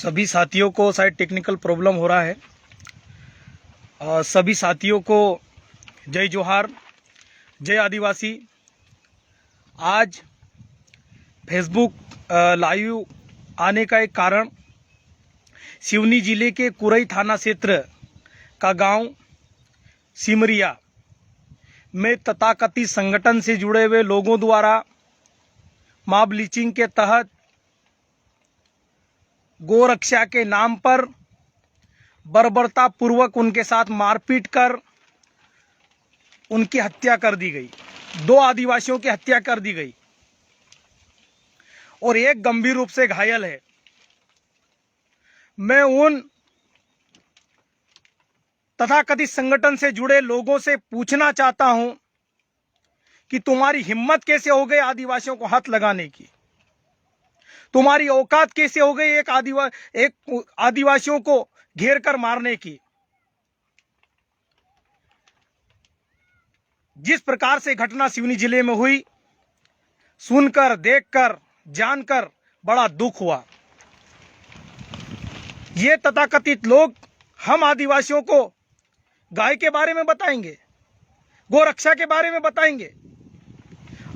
सभी साथियों को शायद टेक्निकल प्रॉब्लम हो रहा है। सभी साथियों को जय जोहार, जय आदिवासी। आज फेसबुक लाइव आने का एक कारण सिवनी जिले के कुरई थाना क्षेत्र का गांव सिमरिया में तथाकथित संगठन से जुड़े हुए लोगों द्वारा मॉब लिंचिंग के तहत गोरक्षा के नाम पर बर्बरता पूर्वक उनके साथ मारपीट कर उनकी हत्या कर दी गई। 2 आदिवासियों की हत्या कर दी गई और एक गंभीर रूप से घायल है। मैं उन तथाकथित संगठन से जुड़े लोगों से पूछना चाहता हूं कि तुम्हारी हिम्मत कैसे हो गई आदिवासियों को हाथ लगाने की? तुम्हारी औकात कैसे हो गई एक आदिवासियों को घेर कर मारने की? जिस प्रकार से घटना सिवनी जिले में हुई, सुनकर, देखकर, जानकर बड़ा दुख हुआ। ये तथाकथित लोग हम आदिवासियों को गाय के बारे में बताएंगे, गोरक्षा के बारे में बताएंगे।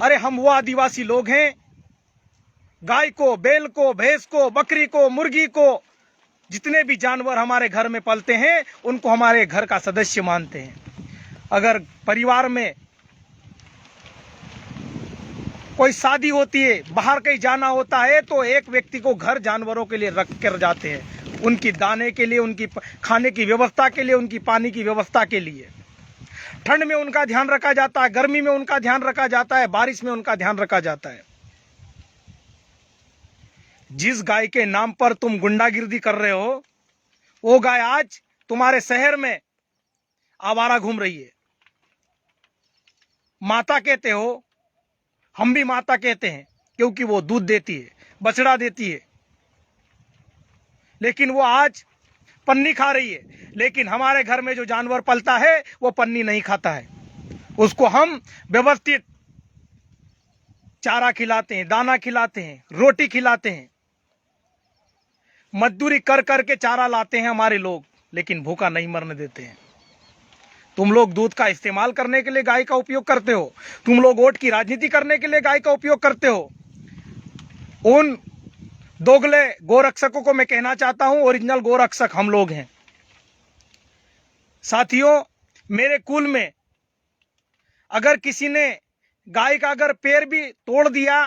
अरे हम वो आदिवासी लोग हैं, गाय को, बैल को, भैंस को, बकरी को, मुर्गी को, जितने भी जानवर हमारे घर में पलते हैं उनको हमारे घर का सदस्य मानते हैं। अगर परिवार में कोई शादी होती है, बाहर कहीं जाना होता है, तो एक व्यक्ति को घर जानवरों के लिए रख कर जाते हैं, उनकी दाने के लिए, उनकी खाने की व्यवस्था के लिए, उनकी पानी की व्यवस्था के लिए। ठंड में उनका ध्यान रखा जाता है, गर्मी में उनका ध्यान रखा जाता है, बारिश में उनका ध्यान रखा जाता है। जिस गाय के नाम पर तुम गुंडागिर्दी कर रहे हो, वो गाय आज तुम्हारे शहर में आवारा घूम रही है। माता कहते हो, हम भी माता कहते हैं, क्योंकि वो दूध देती है, बछड़ा देती है, लेकिन वो आज पन्नी खा रही है। लेकिन हमारे घर में जो जानवर पलता है वो पन्नी नहीं खाता है, उसको हम व्यवस्थित चारा खिलाते हैं, दाना खिलाते हैं, रोटी खिलाते हैं, मजदूरी कर करके चारा लाते हैं हमारे लोग, लेकिन भूखा नहीं मरने देते हैं। तुम लोग दूध का इस्तेमाल करने के लिए गाय का उपयोग करते हो, तुम लोग वोट की राजनीति करने के लिए गाय का उपयोग करते हो। उन दोगले गोरक्षकों को मैं कहना चाहता हूं, ओरिजिनल गोरक्षक हम लोग हैं। साथियों, मेरे कुल में अगर किसी ने गाय का अगर पैर भी तोड़ दिया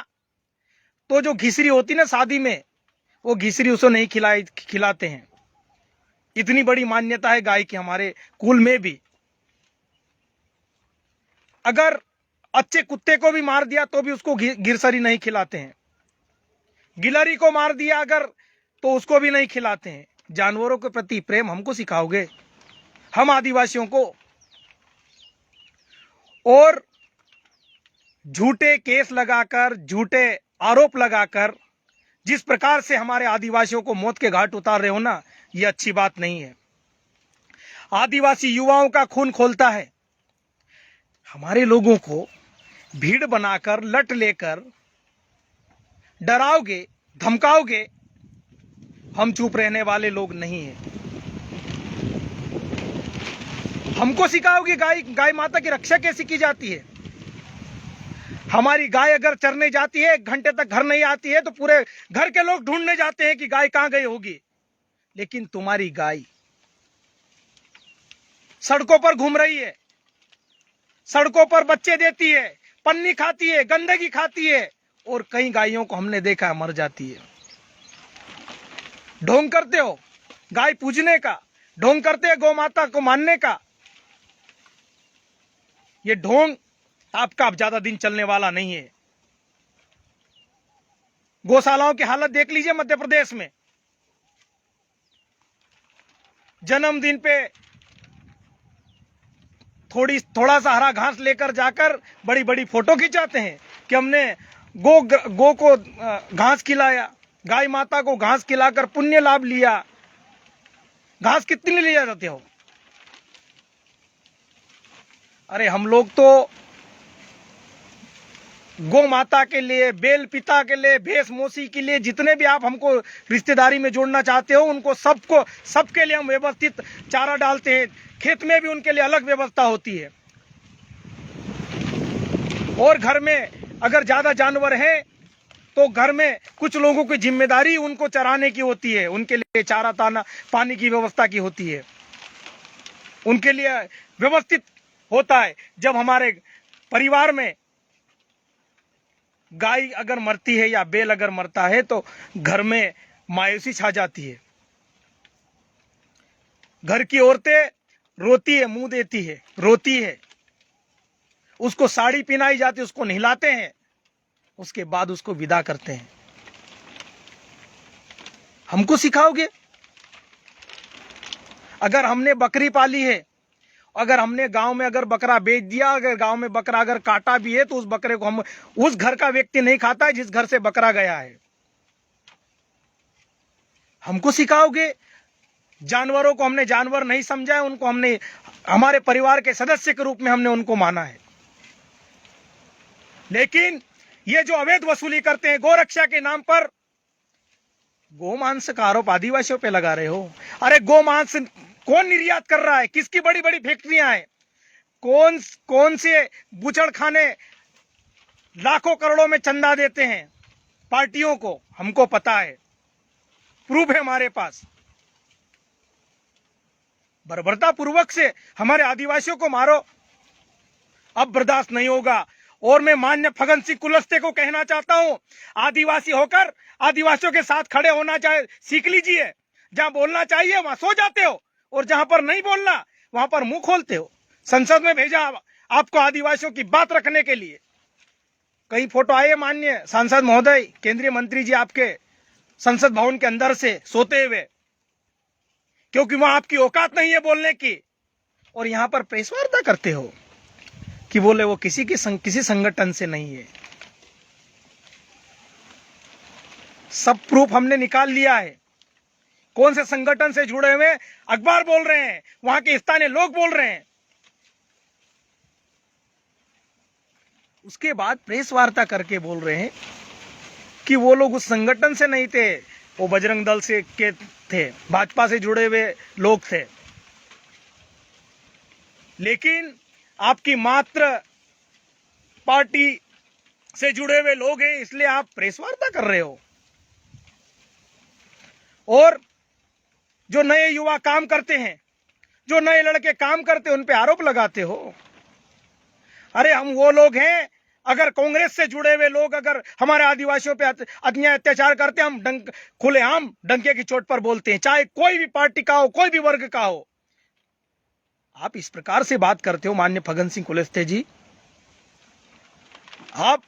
तो जो घिसरी होती ना शादी में, वो घिसरी उसे नहीं खिलाते हैं। इतनी बड़ी मान्यता है गाय की हमारे कुल में भी। अगर अच्छे कुत्ते को भी मार दिया तो भी उसको गिरसरी नहीं खिलाते हैं। गिलहरी को मार दिया अगर तो उसको भी नहीं खिलाते हैं। जानवरों के प्रति प्रेम हमको सिखाओगे, हम आदिवासियों को? और झूठे केस लगाकर, झूठे आरोप लगाकर जिस प्रकार से हमारे आदिवासियों को मौत के घाट उतार रहे हो ना, ये अच्छी बात नहीं है। आदिवासी युवाओं का खून खोलता है। हमारे लोगों को भीड़ बनाकर, लट लेकर डराओगे, धमकाओगे, हम चुप रहने वाले लोग नहीं हैं। हमको सिखाओगे गाय माता की रक्षा कैसे की जाती है? हमारी गाय अगर चरने जाती है, 1 घंटे तक घर नहीं आती है, तो पूरे घर के लोग ढूंढने जाते हैं कि गाय कहां गई होगी। लेकिन तुम्हारी गाय सड़कों पर घूम रही है, सड़कों पर बच्चे देती है, पन्नी खाती है, गंदगी खाती है, और कई गायों को हमने देखा मर जाती है। ढोंग करते हो गाय पूजने का, ढोंग करते हैं गौ माता को मानने का। ये ढोंग आपका अब ज्यादा दिन चलने वाला नहीं है। गौशालाओं की हालत देख लीजिए मध्य प्रदेश में। जन्मदिन पे थोड़ा सा हरा घास लेकर जाकर बड़ी बड़ी फोटो खिंचाते हैं कि हमने गो को घास खिलाया, गाय माता को घास खिलाकर पुण्य लाभ लिया। घास कितनी ले जाते हो? अरे हम लोग तो गौ माता के लिए, बेल पिता के लिए, भैंस मोसी के लिए, जितने भी आप हमको रिश्तेदारी में जोड़ना चाहते हो, उनको सबके लिए हम व्यवस्थित चारा डालते हैं। खेत में भी उनके लिए अलग व्यवस्था होती है। और घर में अगर ज्यादा जानवर हैं तो घर में कुछ लोगों की जिम्मेदारी उनको चराने की होती है, उनके लिए चारा दाना पानी की व्यवस्था की होती है, उनके लिए व्यवस्थित होता है। जब हमारे परिवार में गाय अगर मरती है या बैल अगर मरता है तो घर में मायूसी छा जाती है। घर की औरतें रोती है, मुंह देती है, रोती है, उसको साड़ी पहनाई जाती है, उसको नहलाते हैं, उसके बाद उसको विदा करते हैं। हमको सिखाओगे? अगर हमने बकरी पाली है, अगर हमने गांव में अगर बकरा बेच दिया, अगर गांव में बकरा अगर काटा भी है, तो उस बकरे को हम उस घर का व्यक्ति नहीं खाता है जिस घर से बकरा गया है। हमको सिखाओगे? जानवरों को हमने जानवर नहीं समझा है, उनको हमने हमारे परिवार के सदस्य के रूप में हमने उनको माना है। लेकिन ये जो अवैध वसूली करते हैं गोरक्षा के नाम पर, गोमांस का आरोप आदिवासियों पे लगा रहे हो। अरे गोमांस कौन निर्यात कर रहा है? किसकी बड़ी बड़ी फैक्ट्रियां हैं? कौन से बुचड़ खाने लाखों करोड़ों में चंदा देते हैं पार्टियों को? हमको पता है, प्रूफ है हमारे पास। बर्बरता पूर्वक से हमारे आदिवासियों को मारो, अब बर्दाश्त नहीं होगा। और मैं मान्य फग्गन सिंह कुलस्ते को कहना चाहता हूं, आदिवासी होकर आदिवासियों के साथ खड़े होना सीख लीजिए। जहां बोलना चाहिए वहां सो जाते हो, और जहां पर नहीं बोलना वहां पर मुंह खोलते हो। संसद में भेजा आपको आदिवासियों की बात रखने के लिए। कई फोटो आए माननीय सांसद महोदय, केंद्रीय मंत्री जी आपके संसद भवन के अंदर से सोते हुए, क्योंकि वहां आपकी औकात नहीं है बोलने की। और यहां पर प्रेस वार्ता करते हो कि बोले वो किसी संगठन से नहीं है। सब प्रूफ हमने निकाल लिया है, कौन से संगठन से जुड़े हुए अखबार बोल रहे हैं, वहां के स्थानीय लोग बोल रहे हैं। उसके बाद प्रेस वार्ता करके बोल रहे हैं कि वो लोग उस संगठन से नहीं थे, वो बजरंग दल से के थे, भाजपा से जुड़े हुए लोग थे। लेकिन आपकी मात्र पार्टी से जुड़े हुए लोग हैं, इसलिए आप प्रेस वार्ता कर रहे हो। और जो नए युवा काम करते हैं, जो नए लड़के काम करते हैं, उन पे आरोप लगाते हो। अरे हम वो लोग हैं, अगर कांग्रेस से जुड़े हुए लोग अगर हमारे आदिवासियों पे अन्याय अत्याचार करते, हम खुलेआम डंके की चोट पर बोलते हैं, चाहे कोई भी पार्टी का हो, कोई भी वर्ग का हो। आप इस प्रकार से बात करते हो माननीय फग्गन सिंह कुलस्ते जी। आप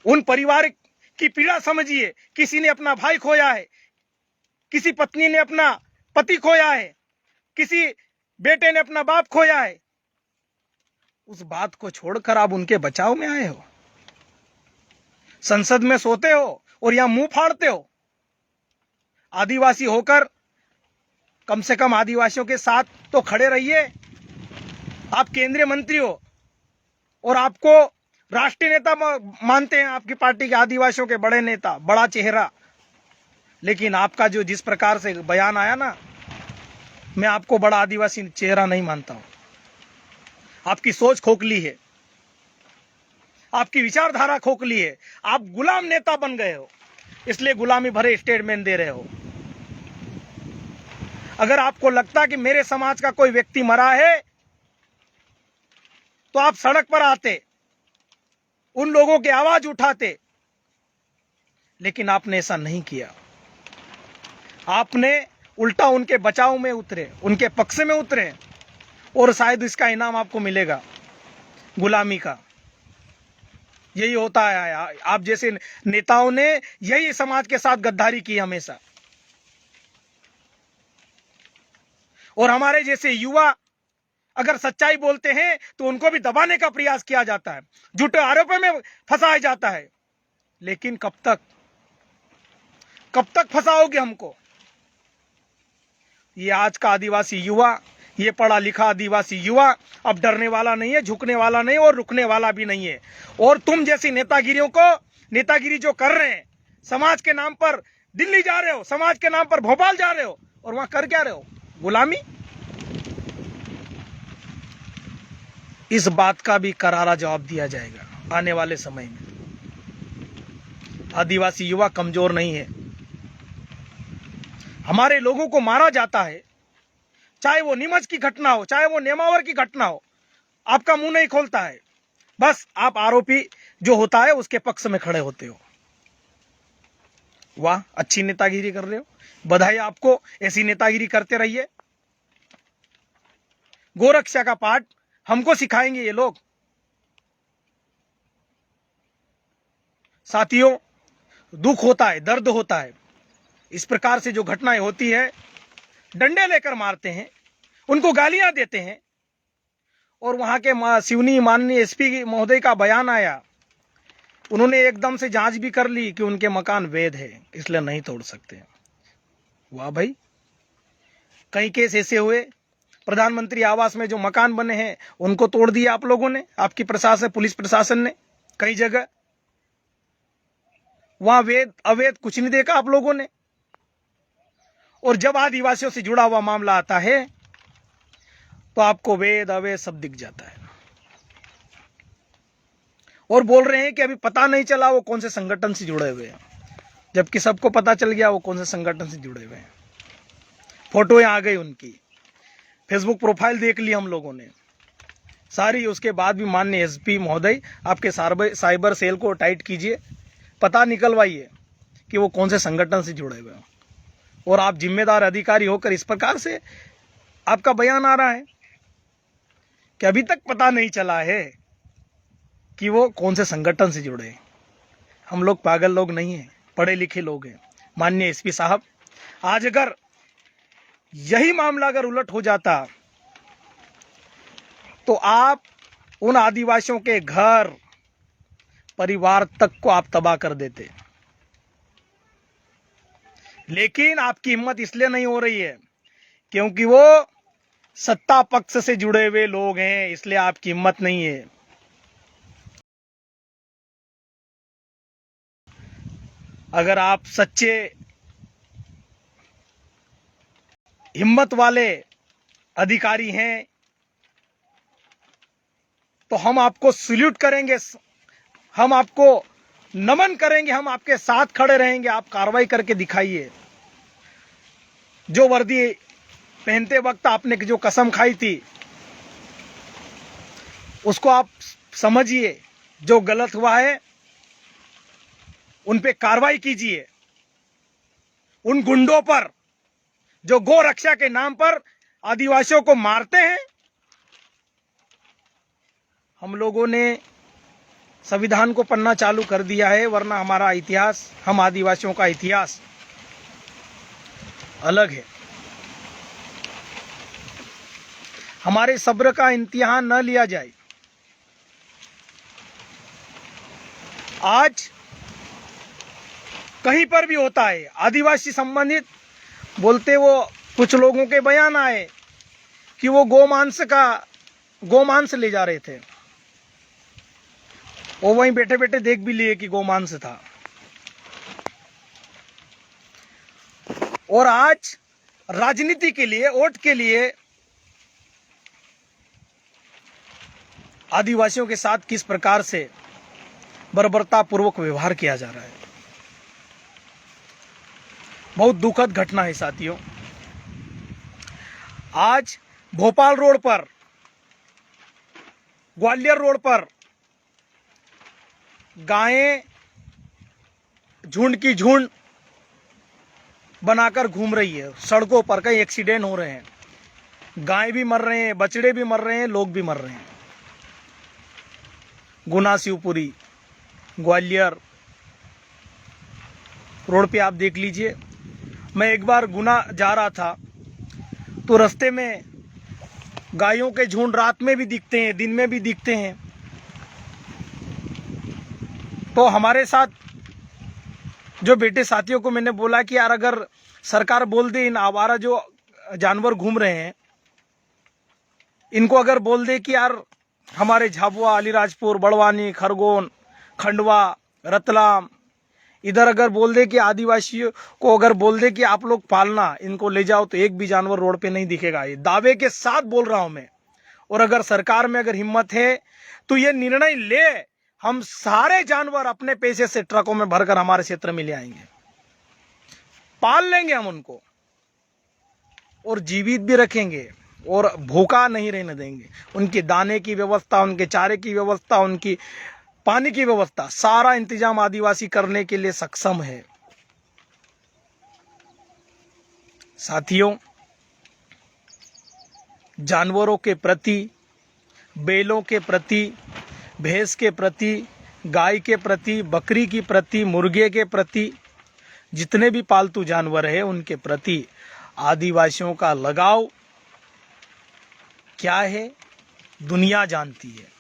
उन परिवार की पीड़ा समझिए। किसी ने अपना भाई खोया है, किसी पत्नी ने अपना पति खोया है, किसी बेटे ने अपना बाप खोया है। उस बात को छोड़कर आप उनके बचाव में आए हो, संसद में सोते हो और यहां मुंह फाड़ते हो। आदिवासी होकर कम से कम आदिवासियों के साथ तो खड़े रहिए। आप केंद्रीय मंत्री हो और आपको राष्ट्रीय नेता मानते हैं आपकी पार्टी के, आदिवासियों के बड़े नेता, बड़ा चेहरा। लेकिन आपका जो जिस प्रकार से बयान आया ना, मैं आपको बड़ा आदिवासी चेहरा नहीं मानता हूं। आपकी सोच खोखली है, आपकी विचारधारा खोखली है। आप गुलाम नेता बन गए हो, इसलिए गुलामी भरे स्टेटमेंट दे रहे हो। अगर आपको लगता कि मेरे समाज का कोई व्यक्ति मरा है तो आप सड़क पर आते, उन लोगों की आवाज उठाते, लेकिन आपने ऐसा नहीं किया। आपने उल्टा उनके बचाव में उतरे, उनके पक्ष में उतरे, और शायद इसका इनाम आपको मिलेगा, गुलामी का। यही होता है, आप जैसे नेताओं ने यही समाज के साथ गद्दारी की हमेशा। और हमारे जैसे युवा अगर सच्चाई बोलते हैं तो उनको भी दबाने का प्रयास किया जाता है, झूठे आरोपों में फंसाया जाता है। लेकिन कब तक फंसाओगे हमको? ये आज का आदिवासी युवा, ये पढ़ा लिखा आदिवासी युवा अब डरने वाला नहीं है, झुकने वाला नहीं और रुकने वाला भी नहीं है। और तुम जैसी नेतागिरी जो कर रहे हैं, समाज के नाम पर दिल्ली जा रहे हो, समाज के नाम पर भोपाल जा रहे हो, और वहां कर क्या रहे हो? गुलामी। इस बात का भी करारा जवाब दिया जाएगा आने वाले समय में। आदिवासी युवा कमजोर नहीं है। हमारे लोगों को मारा जाता है, चाहे वो नीमच की घटना हो, चाहे वो नेमावर की घटना हो, आपका मुंह नहीं खोलता है। बस आप आरोपी जो होता है उसके पक्ष में खड़े होते हो। वाह, अच्छी नेतागिरी कर रहे हो, बधाई आपको, ऐसी नेतागिरी करते रहिए। गोरक्षा का पाठ हमको सिखाएंगे ये लोग। साथियों, दुख होता है, दर्द होता है। इस प्रकार से जो घटनाएं होती है, डंडे लेकर मारते हैं, उनको गालियां देते हैं। और वहां के सिवनी माननीय एसपी महोदय का बयान आया, उन्होंने एकदम से जांच भी कर ली कि उनके मकान वैध है, इसलिए नहीं तोड़ सकते। वाह भाई, कई केस ऐसे हुए, प्रधानमंत्री आवास में जो मकान बने हैं उनको तोड़ दिया आप लोगों ने, आपकी प्रशासन, पुलिस प्रशासन ने। कई जगह वहां वैध अवैध कुछ नहीं देखा आप लोगों ने। और जब आदिवासियों से जुड़ा हुआ मामला आता है तो आपको वैध अवैध सब दिख जाता है। और बोल रहे हैं कि अभी पता नहीं चला वो कौन से संगठन से जुड़े हुए हैं, जबकि सबको पता चल गया वो कौन से संगठन से जुड़े हुए हैं। फोटो आ गई उनकी, फेसबुक प्रोफाइल देख ली हम लोगों ने सारी। उसके बाद भी माननीय एसपी महोदय, आपके साइबर सेल को टाइट कीजिए, पता निकलवाइए कि वो कौन से संगठन से जुड़े हुए हैं। और आप जिम्मेदार अधिकारी होकर इस प्रकार से आपका बयान आ रहा है कि अभी तक पता नहीं चला है कि वो कौन से संगठन से जुड़े हैं। हम लोग पागल लोग नहीं हैं, पढ़े लिखे लोग हैं। माननीय एसपी साहब, आज अगर यही मामला अगर उलट हो जाता तो आप उन आदिवासियों के घर परिवार तक को आप तबाह कर देते। लेकिन आपकी हिम्मत इसलिए नहीं हो रही है क्योंकि वो सत्ता पक्ष से जुड़े हुए लोग हैं, इसलिए आपकी हिम्मत नहीं है। अगर आप सच्चे हिम्मत वाले अधिकारी हैं तो हम आपको सल्यूट करेंगे, हम आपको नमन करेंगे, हम आपके साथ खड़े रहेंगे। आप कार्रवाई करके दिखाइए। जो वर्दी पहनते वक्त आपने जो कसम खाई थी उसको आप समझिए। जो गलत हुआ है उन पे कार्रवाई कीजिए। उन गुंडों पर जो गौ रक्षा के नाम पर आदिवासियों को मारते हैं। हम लोगों ने संविधान को पढ़ना चालू कर दिया है, वरना हमारा इतिहास, हम आदिवासियों का इतिहास अलग है। हमारे सब्र का इम्तिहान न लिया जाए। आज कहीं पर भी होता है आदिवासी संबंधित, बोलते वो कुछ लोगों के बयान आए कि वो गोमांस ले जा रहे थे। वो वहीं बैठे बैठे देख भी लिए कि गोमांस था। और आज राजनीति के लिए, वोट के लिए आदिवासियों के साथ किस प्रकार से बर्बरतापूर्वक व्यवहार किया जा रहा है, बहुत दुखद घटना है साथियों। आज भोपाल रोड पर, ग्वालियर रोड पर गायें झुंड की झुंड बनाकर घूम रही है सड़कों पर। कई एक्सीडेंट हो रहे हैं, गाय भी मर रहे हैं, बछड़े भी मर रहे हैं, लोग भी मर रहे हैं। गुना शिवपुरी ग्वालियर रोड पे आप देख लीजिए। मैं एक बार गुना जा रहा था तो रास्ते में गायों के झुंड रात में भी दिखते हैं, दिन में भी दिखते हैं। तो हमारे साथ जो बेटे साथियों को मैंने बोला कि यार अगर सरकार बोल दे इन आवारा जो जानवर घूम रहे हैं इनको अगर बोल दे कि यार हमारे झाबुआ, अलीराजपुर, बड़वानी, खरगोन, खंडवा, रतलाम, इधर अगर बोल दे कि आदिवासियों को अगर बोल दे कि आप लोग पालना, इनको ले जाओ, तो एक भी जानवर रोड पे नहीं दिखेगा। ये दावे के साथ बोल रहा हूं मैं। और अगर सरकार में अगर हिम्मत है तो ये निर्णय ले, हम सारे जानवर अपने पैसे से ट्रकों में भरकर हमारे क्षेत्र में ले आएंगे, पाल लेंगे हम उनको और जीवित भी रखेंगे और भूखा नहीं रहने देंगे। उनकी दाने की व्यवस्था, उनके चारे की व्यवस्था, उनकी पानी की व्यवस्था, सारा इंतजाम आदिवासी करने के लिए सक्षम है। साथियों, जानवरों के प्रति, बैलों के प्रति, भैंस के प्रति, गाय के प्रति, बकरी के प्रति, मुर्गे के प्रति, जितने भी पालतू जानवर हैं उनके प्रति आदिवासियों का लगाव क्या है, दुनिया जानती है।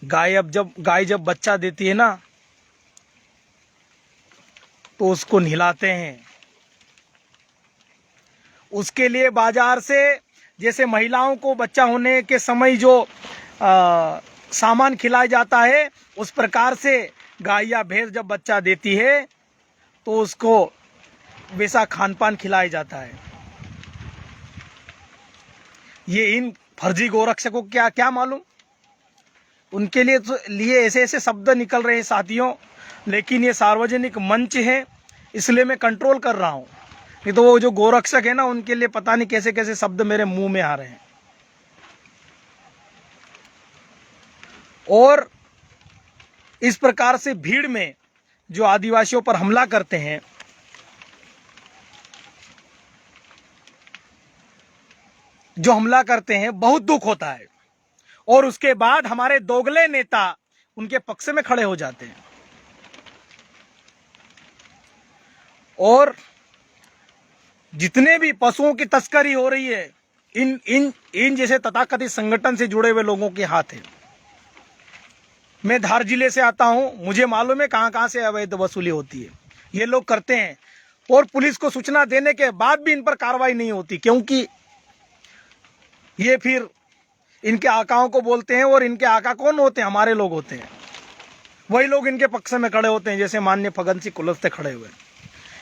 गाय जब बच्चा देती है ना, तो उसको नहलाते हैं। उसके लिए बाजार से, जैसे महिलाओं को बच्चा होने के समय जो सामान खिलाया जाता है, उस प्रकार से गाय या भैंस जब बच्चा देती है तो उसको वैसा खान पान खिलाया जाता है। ये इन फर्जी गोरक्षकों को क्या मालूम, उनके लिए ऐसे ऐसे शब्द निकल रहे हैं साथियों। लेकिन ये सार्वजनिक मंच है, इसलिए मैं कंट्रोल कर रहा हूं। नहीं तो वो जो गोरक्षक है ना, उनके लिए पता नहीं कैसे कैसे शब्द मेरे मुंह में आ रहे हैं। और इस प्रकार से भीड़ में जो आदिवासियों पर हमला करते हैं, बहुत दुख होता है। और उसके बाद हमारे दोगले नेता उनके पक्ष में खड़े हो जाते हैं। और जितने भी पशुओं की तस्करी हो रही है, इन जैसे तथाकथित संगठन से जुड़े हुए लोगों के हाथ है। मैं धार जिले से आता हूं, मुझे मालूम है कहां से अवैध वसूली होती है। ये लोग करते हैं और पुलिस को सूचना देने के बाद भी इन पर कार्रवाई नहीं होती, क्योंकि ये फिर इनके आकाओं को बोलते हैं। और इनके आका कौन होते हैं? हमारे लोग होते हैं। वही लोग इनके पक्ष में खड़े होते हैं, जैसे माननीय फग्गन सिंह कुलस्ते खड़े हुए।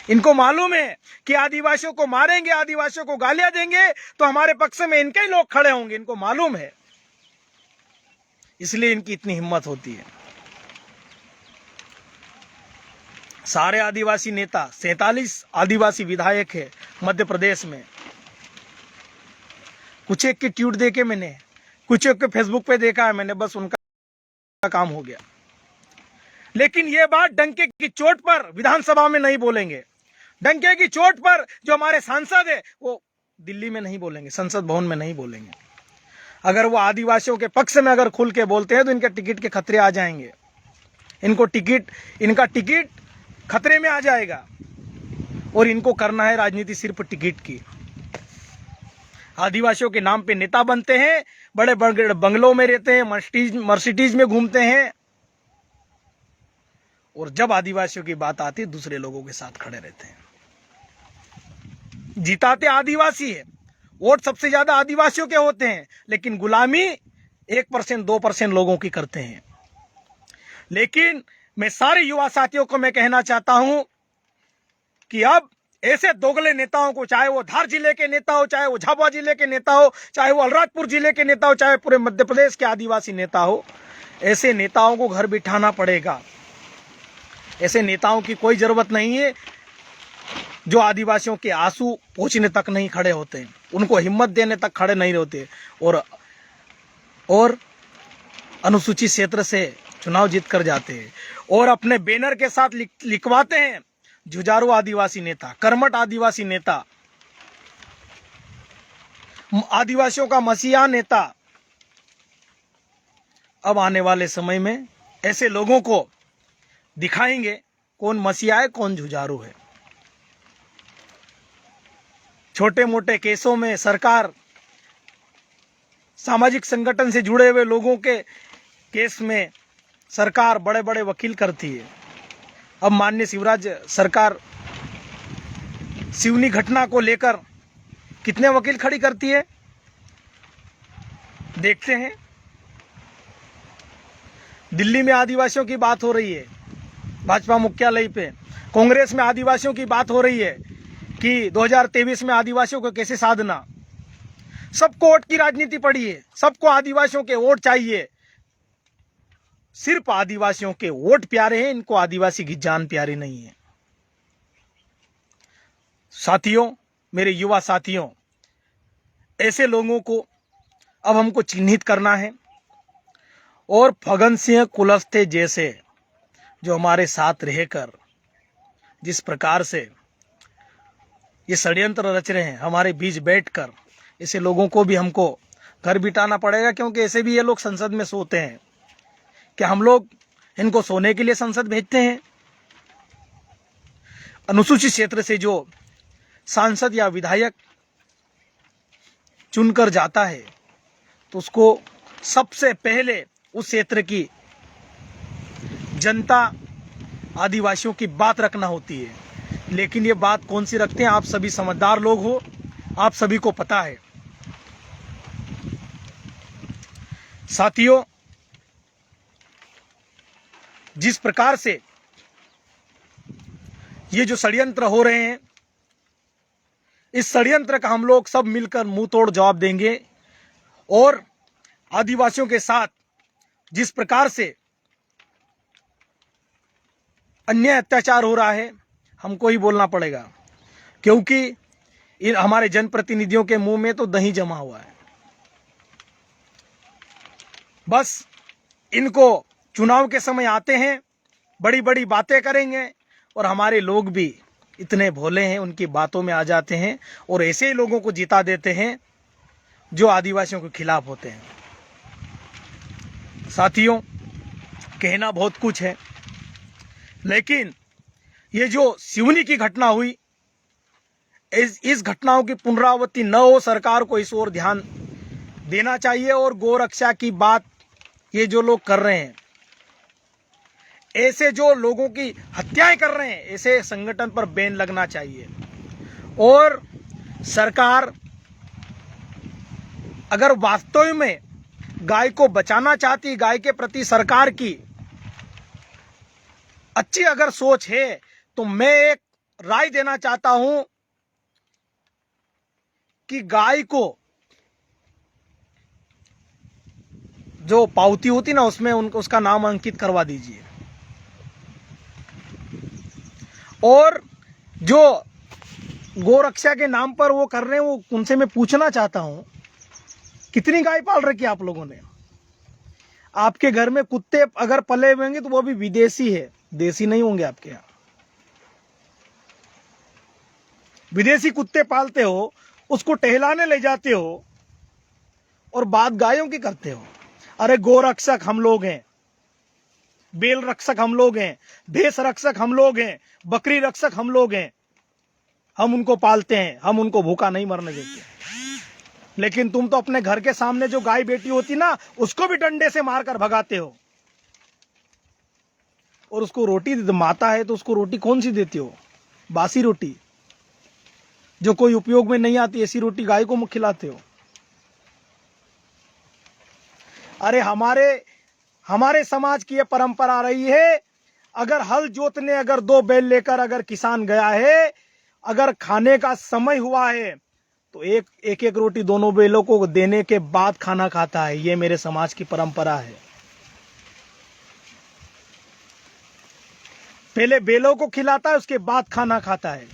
इनको मालूम है कि आदिवासियों को मारेंगे, आदिवासियों को गालियां देंगे तो हमारे पक्ष में इनके ही लोग खड़े होंगे, इनको मालूम है। इसलिए इनकी इतनी हिम्मत होती है। सारे आदिवासी नेता, 47 आदिवासी विधायक है मध्य प्रदेश में। कुछ एक के ट्वीट देखे मैंने, कुछ एक के फेसबुक पे देखा है मैंने, बस उनका काम हो गया। लेकिन ये बात डंके की चोट पर विधानसभा में नहीं बोलेंगे। डंके की चोट पर जो हमारे सांसद है वो दिल्ली में नहीं बोलेंगे, संसद भवन में नहीं बोलेंगे। अगर वो आदिवासियों के पक्ष में अगर खुल के बोलते हैं तो इनके टिकट के खतरे आ जाएंगे। इनका टिकट खतरे में आ जाएगा। और इनको करना है राजनीति सिर्फ टिकट की। आदिवासियों के नाम पे नेता बनते हैं, बड़े बड़े बंगलों में रहते हैं, मर्सिडीज में घूमते हैं, और जब आदिवासियों की बात आती है दूसरे लोगों के साथ खड़े रहते हैं। जिताते आदिवासी है, वोट सबसे ज्यादा आदिवासियों के होते हैं, लेकिन गुलामी 1% 2% लोगों की करते हैं। लेकिन मैं सारे युवा साथियों को मैं कहना चाहता हूं कि अब ऐसे दोगले नेताओं को, चाहे वो धार जिले के नेता हो, चाहे वो झाबुआ जिले के नेता हो, चाहे वो अलीराजपुर जिले के नेता हो, चाहे पूरे मध्य प्रदेश के आदिवासी नेता हो, ऐसे नेताओं को घर बिठाना पड़ेगा। ऐसे नेताओं की कोई जरूरत नहीं है जो आदिवासियों के आंसू पोंछने तक नहीं खड़े होते हैं, उनको हिम्मत देने तक खड़े नहीं होते, और अनुसूचित क्षेत्र से चुनाव जीत कर जाते हैं और अपने बैनर के साथ लिखवाते हैं जुझारू आदिवासी नेता, कर्मठ आदिवासी नेता, आदिवासियों का मसीहा नेता। अब आने वाले समय में ऐसे लोगों को दिखाएंगे कौन मसीहा है, कौन जुझारू है। छोटे मोटे केसों में सरकार सामाजिक संगठन से जुड़े हुए लोगों के केस में सरकार बड़े बड़े वकील करती है। अब माननीय शिवराज सरकार सिवनी घटना को लेकर कितने वकील खड़ी करती है? देखते हैं, दिल्ली में आदिवासियों की बात हो रही है भाजपा मुख्यालय पे, कांग्रेस में आदिवासियों की बात हो रही है कि 2023 में आदिवासियों को कैसे साधना। सबको वोट की राजनीति पड़ी है, सबको आदिवासियों के वोट चाहिए। सिर्फ आदिवासियों के वोट प्यारे हैं, इनको आदिवासी की जान प्यारी नहीं है। साथियों, मेरे युवा साथियों, ऐसे लोगों को अब हमको चिन्हित करना है और फगन सिंह कुलस्ते जैसे जो हमारे साथ रहकर जिस प्रकार से ये षड्यंत्र रच रहे हैं हमारे बीच बैठकर, ऐसे लोगों को भी हमको घर बिठाना पड़ेगा, क्योंकि ऐसे भी ये लोग संसद में सोते हैं। क्या हम लोग इनको सोने के लिए संसद भेजते हैं? अनुसूचित क्षेत्र से जो सांसद या विधायक चुनकर जाता है तो उसको सबसे पहले उस क्षेत्र की जनता, आदिवासियों की बात रखना होती है। लेकिन ये बात कौन सी रखते हैं? आप सभी समझदार लोग हो, आप सभी को पता है। साथियों, जिस प्रकार से ये जो षड्यंत्र हो रहे हैं, इस षड्यंत्र का हम लोग सब मिलकर मुंह तोड़ जवाब देंगे। और आदिवासियों के साथ जिस प्रकार से अन्याय अत्याचार हो रहा है, हमको ही बोलना पड़ेगा, क्योंकि इन हमारे जनप्रतिनिधियों के मुंह में तो दही जमा हुआ है। बस इनको चुनाव के समय आते हैं, बड़ी बड़ी बातें करेंगे, और हमारे लोग भी इतने भोले हैं, उनकी बातों में आ जाते हैं और ऐसे ही लोगों को जिता देते हैं जो आदिवासियों के खिलाफ होते हैं। साथियों, कहना बहुत कुछ है, लेकिन ये जो सिवनी की घटना हुई, इस घटनाओं की पुनरावृत्ति न हो, सरकार को इस ओर ध्यान देना चाहिए। और गोरक्षा की बात ये जो लोग कर रहे हैं, ऐसे जो लोगों की हत्याएं कर रहे हैं, ऐसे संगठन पर बैन लगना चाहिए। और सरकार अगर वास्तव में गाय को बचाना चाहती, गाय के प्रति सरकार की अच्छी अगर सोच है, तो मैं एक राय देना चाहता हूं कि गाय को जो पावती होती ना, उसमें उसका नाम अंकित करवा दीजिए। और जो गोरक्षा के नाम पर वो कर रहे हैं, वो उनसे मैं पूछना चाहता हूं, कितनी गाय पाल रखी है आप लोगों ने? आपके घर में कुत्ते अगर पले हुए होंगे तो वो भी विदेशी है, देसी नहीं होंगे आपके यहाँ। विदेशी कुत्ते पालते हो, उसको टहलाने ले जाते हो और बात गायों की करते हो। अरे गोरक्षक हम लोग हैं, बेल रक्षक हम लोग हैं, भैंस रक्षक हम लोग हैं, बकरी रक्षक हम लोग हैं। हम उनको पालते हैं, हम उनको भूखा नहीं मरने देते। लेकिन तुम तो अपने घर के सामने जो गाय बेटी होती ना, उसको भी डंडे से मारकर भगाते हो। और उसको रोटी माता है तो उसको रोटी कौन सी देती हो? बासी रोटी जो कोई उपयोग में नहीं आती, ऐसी रोटी गाय को खिलाते हो। अरे हमारे समाज की यह परंपरा रही है, अगर हल जोतने अगर 2 बैल लेकर अगर किसान गया है, अगर खाने का समय हुआ है तो एक रोटी दोनों बैलों को देने के बाद खाना खाता है। ये मेरे समाज की परंपरा है। पहले बैलों को खिलाता है, उसके बाद खाना खाता है।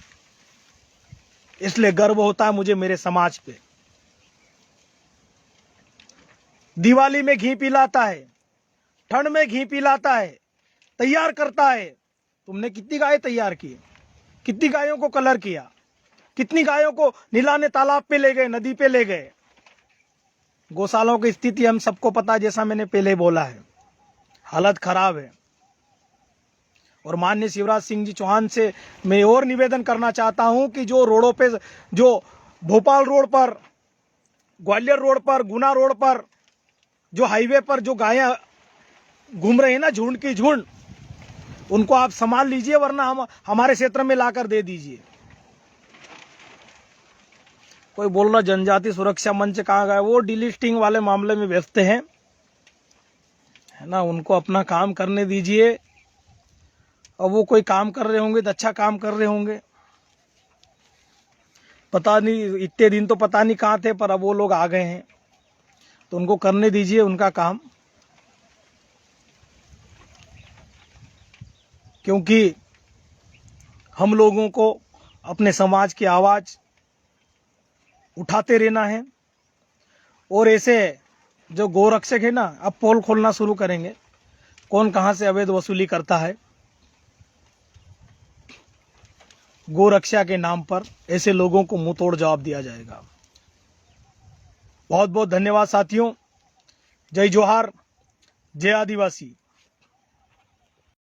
इसलिए गर्व होता है मुझे मेरे समाज पे। दिवाली में घी पिलाता है, ठंड में घी पिलाता है, तैयार करता है। तुमने कितनी गाय तैयार की? कितनी गायों को कलर किया? कितनी गायों को नीलाने तालाब पे ले गए, नदी पे ले गए? गौशालाओं की स्थिति हम सबको पता है, जैसा मैंने पहले बोला है, हालत खराब है। और माननीय शिवराज सिंह जी चौहान से मैं और निवेदन करना चाहता हूं कि जो रोडों पे, जो भोपाल रोड पर, ग्वालियर रोड पर, गुना रोड पर, जो हाईवे पर जो गायें घूम रही है ना, झुंड की झुंड, उनको आप संभाल लीजिए, वरना हमारे क्षेत्र में लाकर दे दीजिए। कोई बोल रहा जनजाति सुरक्षा मंच कहाँ गए, वो डिलिस्टिंग वाले मामले में व्यस्त हैं, है ना। उनको अपना काम करने दीजिए, और वो कोई काम कर रहे होंगे तो अच्छा काम कर रहे होंगे। पता नहीं इतने दिन तो पता नहीं कहाँ थे, पर अब वो लोग आ गए हैं, तो उनको करने दीजिए उनका काम। क्योंकि हम लोगों को अपने समाज की आवाज उठाते रहना है। और ऐसे जो गोरक्षक है ना, अब पोल खोलना शुरू करेंगे, कौन कहां से अवैध वसूली करता है गोरक्षा के नाम पर। ऐसे लोगों को मुंह तोड़ जवाब दिया जाएगा। बहुत बहुत धन्यवाद साथियों। जय जोहार, जय आदिवासी।